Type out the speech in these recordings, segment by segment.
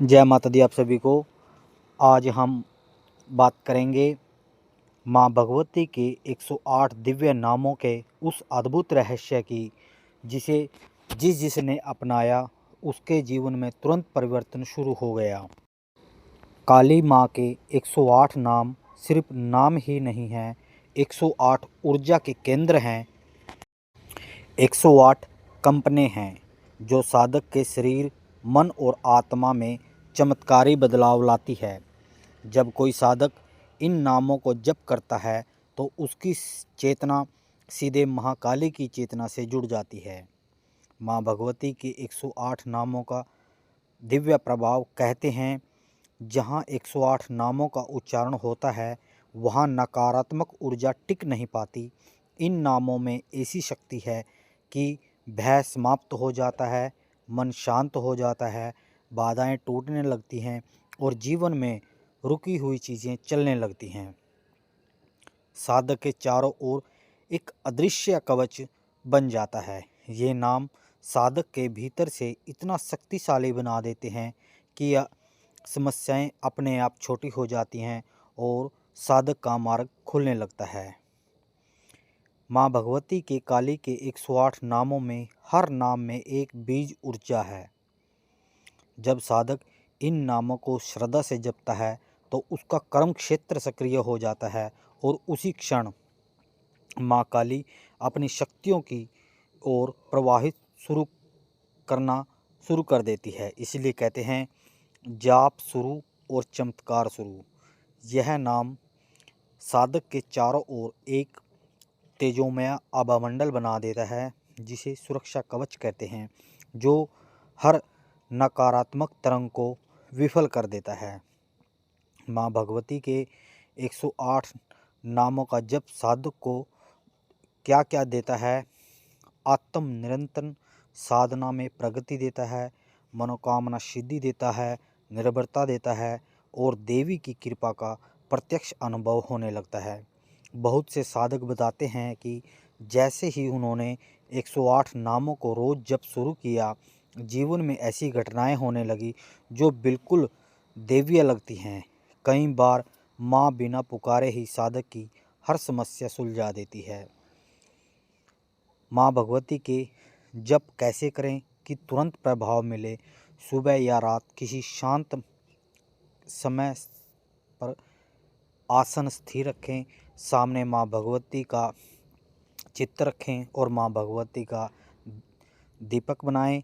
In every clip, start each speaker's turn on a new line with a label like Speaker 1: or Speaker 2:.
Speaker 1: जय माता दी आप सभी को। आज हम बात करेंगे माँ भगवती के 108 दिव्य नामों के उस अद्भुत रहस्य की जिसे जिसने अपनाया उसके जीवन में तुरंत परिवर्तन शुरू हो गया। काली माँ के 108 नाम सिर्फ नाम ही नहीं हैं, 108 ऊर्जा के केंद्र हैं, 108 कंपने हैं जो साधक के शरीर, मन और आत्मा में चमत्कारी बदलाव लाती है। जब कोई साधक इन नामों को जप करता है तो उसकी चेतना सीधे महाकाली की चेतना से जुड़ जाती है। माँ भगवती के 108 नामों का दिव्य प्रभाव कहते हैं, जहाँ 108 नामों का उच्चारण होता है वहाँ नकारात्मक ऊर्जा टिक नहीं पाती। इन नामों में ऐसी शक्ति है कि भय समाप्त हो जाता है, मन शांत हो जाता है, बाधाएं टूटने लगती हैं और जीवन में रुकी हुई चीज़ें चलने लगती हैं। साधक के चारों ओर एक अदृश्य कवच बन जाता है। ये नाम साधक के भीतर से इतना शक्तिशाली बना देते हैं कि यह समस्याएं अपने आप छोटी हो जाती हैं और साधक का मार्ग खुलने लगता है। माँ भगवती के काली के 108 नामों में हर नाम में एक बीज ऊर्जा है। जब साधक इन नामों को श्रद्धा से जपता है तो उसका कर्म क्षेत्र सक्रिय हो जाता है और उसी क्षण माँ काली अपनी शक्तियों की ओर प्रवाहित करना शुरू कर देती है। इसलिए कहते हैं, जाप शुरू और चमत्कार शुरू। यह नाम साधक के चारों ओर एक तेजोमय आभामंडल बना देता है, जिसे सुरक्षा कवच कहते हैं, जो हर नकारात्मक तरंग को विफल कर देता है। माँ भगवती के 108 नामों का जप साधक को क्या क्या देता है? आत्म निरंतर साधना में प्रगति देता है, मनोकामना सिद्धि देता है, निर्भरता देता है और देवी की कृपा का प्रत्यक्ष अनुभव होने लगता है। बहुत से साधक बताते हैं कि जैसे ही उन्होंने 108 नामों को रोज़ जप शुरू किया, जीवन में ऐसी घटनाएं होने लगी जो बिल्कुल दैवीय लगती हैं। कई बार माँ बिना पुकारे ही साधक की हर समस्या सुलझा देती है। माँ भगवती के जप कैसे करें कि तुरंत प्रभाव मिले? सुबह या रात किसी शांत समय पर आसन स्थिर रखें, सामने माँ भगवती का चित्र रखें और माँ भगवती का दीपक बनाएं।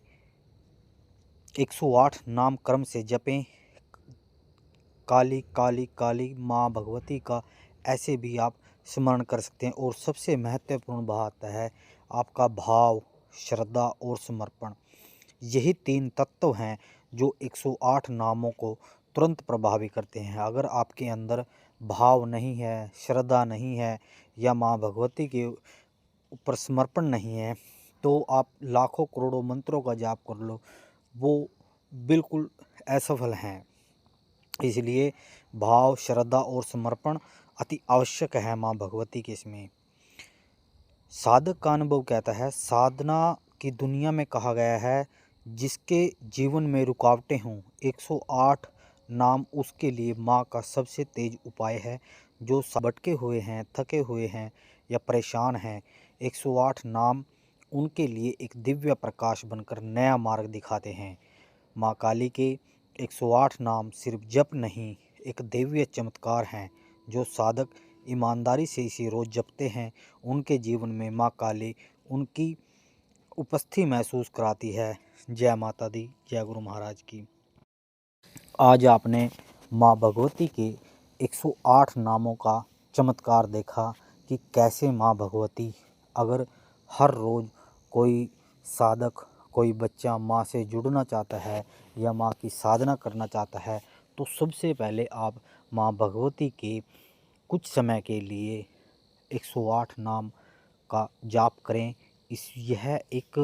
Speaker 1: 108 नाम क्रम से जपें। काली काली काली माँ भगवती का ऐसे भी आप स्मरण कर सकते हैं। और सबसे महत्वपूर्ण बात है आपका भाव, श्रद्धा और समर्पण। यही 3 तत्व हैं जो 108 नामों को तुरंत प्रभावी करते हैं। अगर आपके अंदर भाव नहीं है, श्रद्धा नहीं है या माँ भगवती के ऊपर समर्पण नहीं है, तो आप लाखों करोड़ों मंत्रों का जाप कर लो, वो बिल्कुल असफल हैं। इसलिए भाव, श्रद्धा और समर्पण अति आवश्यक है माँ भगवती के इसमें। साधक का अनुभव कहता है, साधना की दुनिया में कहा गया है, जिसके जीवन में रुकावटें हों, 108 नाम उसके लिए माँ का सबसे तेज उपाय है। जो भटके हुए हैं, थके हुए हैं या परेशान हैं, 108 नाम उनके लिए एक दिव्य प्रकाश बनकर नया मार्ग दिखाते हैं। माँ काली के 108 नाम सिर्फ जप नहीं, एक दिव्य चमत्कार हैं। जो साधक ईमानदारी से इसे रोज़ जपते हैं, उनके जीवन में माँ काली उनकी उपस्थिति महसूस कराती है। जय माता दी, जय गुरु महाराज की। आज आपने माँ भगवती के 108 नामों का चमत्कार देखा कि कैसे माँ भगवती, अगर हर रोज़ कोई साधक, कोई बच्चा माँ से जुड़ना चाहता है या माँ की साधना करना चाहता है, तो सबसे पहले आप माँ भगवती के कुछ समय के लिए 108 नाम का जाप करें। यह एक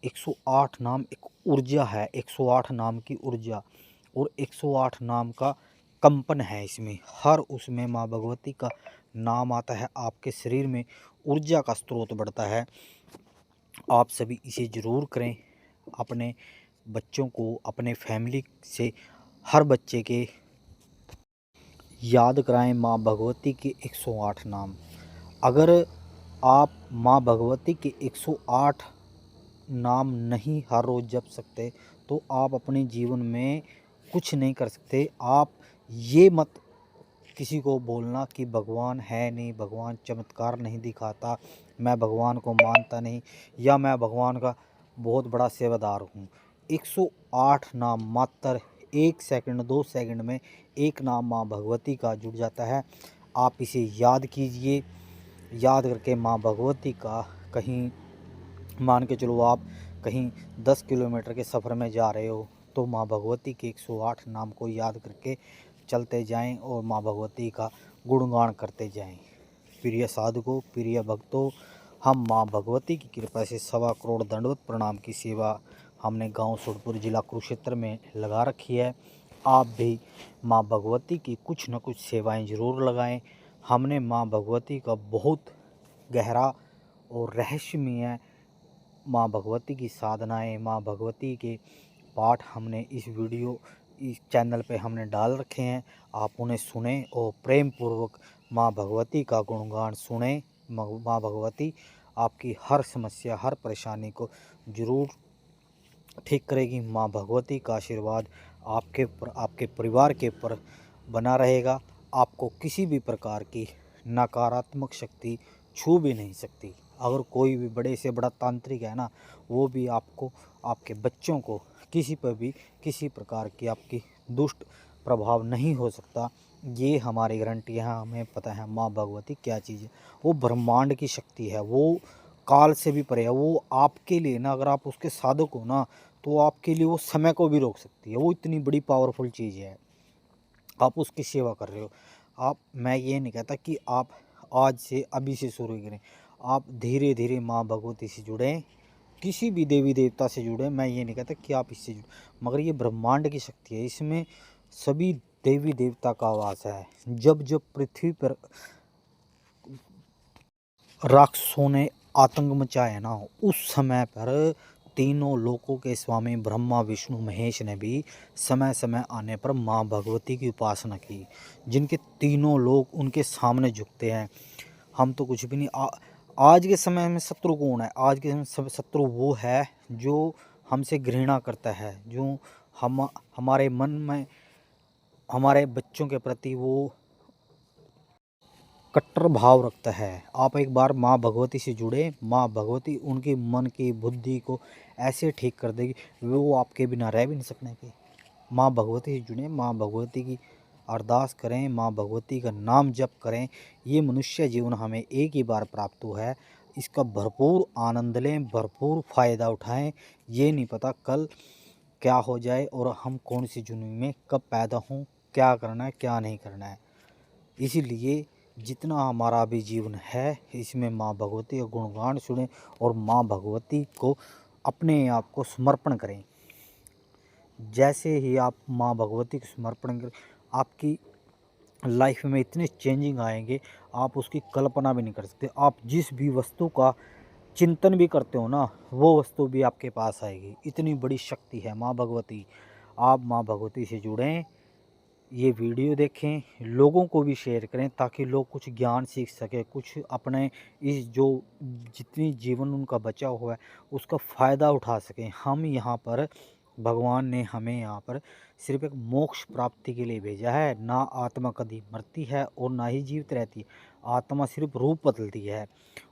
Speaker 1: 108 नाम एक ऊर्जा है, 108 नाम की ऊर्जा और 108 नाम का कंपन है। इसमें हर उसमें माँ भगवती का नाम आता है, आपके शरीर में ऊर्जा का स्रोत बढ़ता है। आप सभी इसे ज़रूर करें, अपने बच्चों को अपने फैमिली से हर बच्चे के याद कराएं माँ भगवती के 108 नाम। अगर आप माँ भगवती के 108 नाम नहीं हर रोज़ जप सकते तो आप अपने जीवन में कुछ नहीं कर सकते। आप ये मत किसी को बोलना कि भगवान है नहीं, भगवान चमत्कार नहीं दिखाता, मैं भगवान को मानता नहीं, या मैं भगवान का बहुत बड़ा सेवादार हूँ। 108 नाम मात्र 1 सेकंड 2 सेकंड में एक नाम माँ भगवती का जुड़ जाता है। आप इसे याद कीजिए। याद करके माँ भगवती का कहीं मान के चलो आप कहीं 10 किलोमीटर के सफ़र में जा रहे हो तो माँ भगवती के 108 नाम को याद करके चलते जाएं और माँ भगवती का गुणगान करते जाएं। प्रिय साधकों, प्रिय भक्तों, हम माँ भगवती की कृपा से 1.25 करोड़ दंडवत प्रणाम की सेवा हमने गांव सुरपुर जिला कुरुक्षेत्र में लगा रखी है। आप भी माँ भगवती की कुछ न कुछ सेवाएं ज़रूर लगाएं। हमने माँ भगवती का बहुत गहरा और रहस्यमय माँ भगवती की साधनाएं, माँ भगवती के पाठ हमने इस चैनल पे हमने डाल रखे हैं। आप उन्हें सुने और प्रेम पूर्वक माँ भगवती का गुणगान सुने। माँ भगवती आपकी हर समस्या, हर परेशानी को ज़रूर ठीक करेगी। माँ भगवती का आशीर्वाद आपके परिवार के ऊपर बना रहेगा। आपको किसी भी प्रकार की नकारात्मक शक्ति छू भी नहीं सकती। अगर कोई भी बड़े से बड़ा तांत्रिक है ना, वो भी आपको, आपके बच्चों को किसी पर भी किसी प्रकार की आपकी दुष्ट प्रभाव नहीं हो सकता। ये हमारी गारंटी है। हमें पता है माँ भगवती क्या चीज़ है। वो ब्रह्मांड की शक्ति है, वो काल से भी परे है। वो आपके लिए ना, अगर आप उसके साधक हो ना, तो आपके लिए वो समय को भी रोक सकती है। वो इतनी बड़ी पावरफुल चीज़ है। आप उसकी सेवा कर रहे हो। मैं ये नहीं कहता कि आप आज से अभी से शुरू करें। आप धीरे धीरे माँ भगवती से जुड़ें, किसी भी देवी देवता से जुड़ें। मैं ये नहीं कहता कि आप इससे जुड़ें, मगर ये ब्रह्मांड की शक्ति है। इसमें सभी देवी देवता का वास है। जब जब पृथ्वी पर राक्षसों ने आतंक मचाया ना, उस समय पर तीनों लोकों के स्वामी ब्रह्मा विष्णु महेश ने भी समय समय आने पर माँ भगवती की उपासना की, जिनके तीनों लोग उनके सामने झुकते हैं। हम तो कुछ भी नहीं। आज के समय में शत्रु कौन है? आज के समय शत्रु वो है जो हमसे घृणा करता है, जो हमारे मन में हमारे बच्चों के प्रति वो कट्टर भाव रखता है। आप एक बार माँ भगवती से जुड़े, माँ भगवती उनके मन की बुद्धि को ऐसे ठीक कर देगी, वो आपके बिना रह भी नहीं सकने की। माँ भगवती से जुड़ें, माँ भगवती की अरदास करें, माँ भगवती का नाम जप करें। ये मनुष्य जीवन हमें एक ही बार प्राप्त हुआ है। इसका भरपूर आनंद लें, भरपूर फ़ायदा उठाएं। ये नहीं पता कल क्या हो जाए और हम कौन सी जुनून में कब पैदा हों, क्या करना है क्या नहीं करना है। इसीलिए जितना हमारा भी जीवन है, इसमें माँ भगवती का गुणगान सुनें और माँ भगवती को अपने आप को समर्पण करें। जैसे ही आप माँ भगवती को समर्पण करें, आपकी लाइफ में इतने चेंजिंग आएंगे, आप उसकी कल्पना भी नहीं कर सकते। आप जिस भी वस्तु का चिंतन भी करते हो ना, वो वस्तु भी आपके पास आएगी। इतनी बड़ी शक्ति है माँ भगवती। आप माँ भगवती से जुड़ें, ये वीडियो देखें, लोगों को भी शेयर करें ताकि लोग कुछ ज्ञान सीख सकें, कुछ अपने इस जो जितनी जीवन उनका बचा हुआ है उसका फ़ायदा उठा सकें। हम यहाँ पर, भगवान ने हमें यहाँ पर सिर्फ एक मोक्ष प्राप्ति के लिए भेजा है। ना आत्मा कभी मरती है और ना ही जीवित रहती है। आत्मा सिर्फ रूप बदलती है।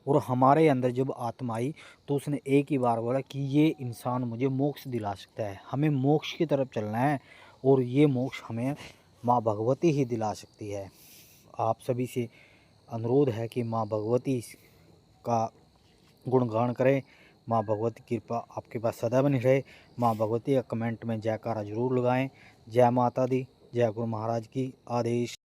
Speaker 1: और हमारे अंदर जब आत्मा आई तो उसने एक ही बार बोला कि ये इंसान मुझे मोक्ष दिला सकता है। हमें मोक्ष की तरफ चलना है और ये मोक्ष हमें माँ भगवती ही दिला सकती है। आप सभी से अनुरोध है कि माँ भगवती का गुणगान करें। माँ भगवती की कृपा आपके पास सदा बनी रहे। माँ भगवती का कमेंट में जयकारा जरूर लगाएं। जय माता दी, जय गुरु महाराज की आदेश।